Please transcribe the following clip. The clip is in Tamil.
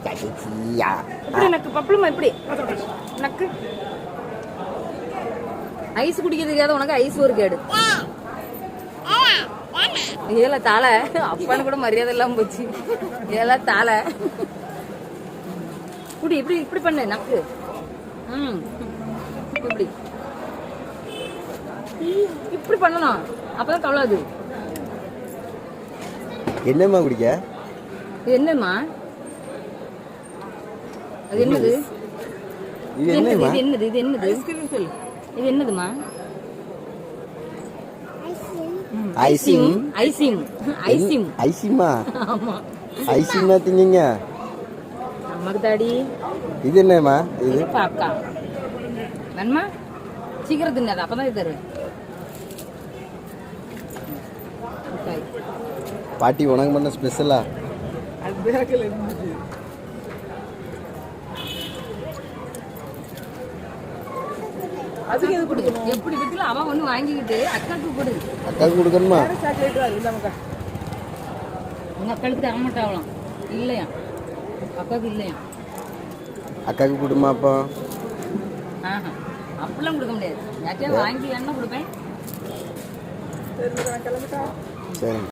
கடைசியா இப்படி நக்கு பப்பளமா இப்படி நக்கு. ஐஸ் குடிக்க தெரியாத உனக்கு ஐஸ் ஒரு கேடு. இதெல்லாம் தாளை அப்பான்னு கூட மரியாதை இல்லாம போச்சு. இதெல்லாம் தாளை குடி. இப்படி இப்படி பண்ணு நக்கு. இப்படி இப்படி பண்ணலாம், அப்பதான் கவலாது. என்னம்மா குடிக்க? இது என்னம்மா? அது என்னது? இது என்னது? என்னம்மா? இது என்னது? இது என்னது? இது என்னதுமா? ஐசிங். ஐசிங். ஐசிங். ஐசிமா? ஆமா, ஐசிமா திங்க. நமக்கு தாடி. இது என்னம்மா? இது பாப்கா வேணுமா? சீக்கிரம் தின்னாது, அப்பதான் இது தருவேன். பாட்டி உனக்கு பண்ண ஸ்பெஷலா? அதுக்கு எது கொடுக்கணும்? எப்படி வித்துல அவன் ஒண்ணு வாங்கிக்கிட்டு அக்காவுக்கு கொடு. அக்காவுக்கு கொடுக்கணுமா? உங்க அக்காளுக்கு தர மாட்டாவலாம். இல்லையா அக்காவுக்கு? இல்லையா அக்காவுக்கு கொடுமா அப்போ? ஆஹா, அப்படிலாம் கொடுக்க முடியாது. யார்ட்டையும் வாங்கி வேணா கொடுப்பேன். சரி.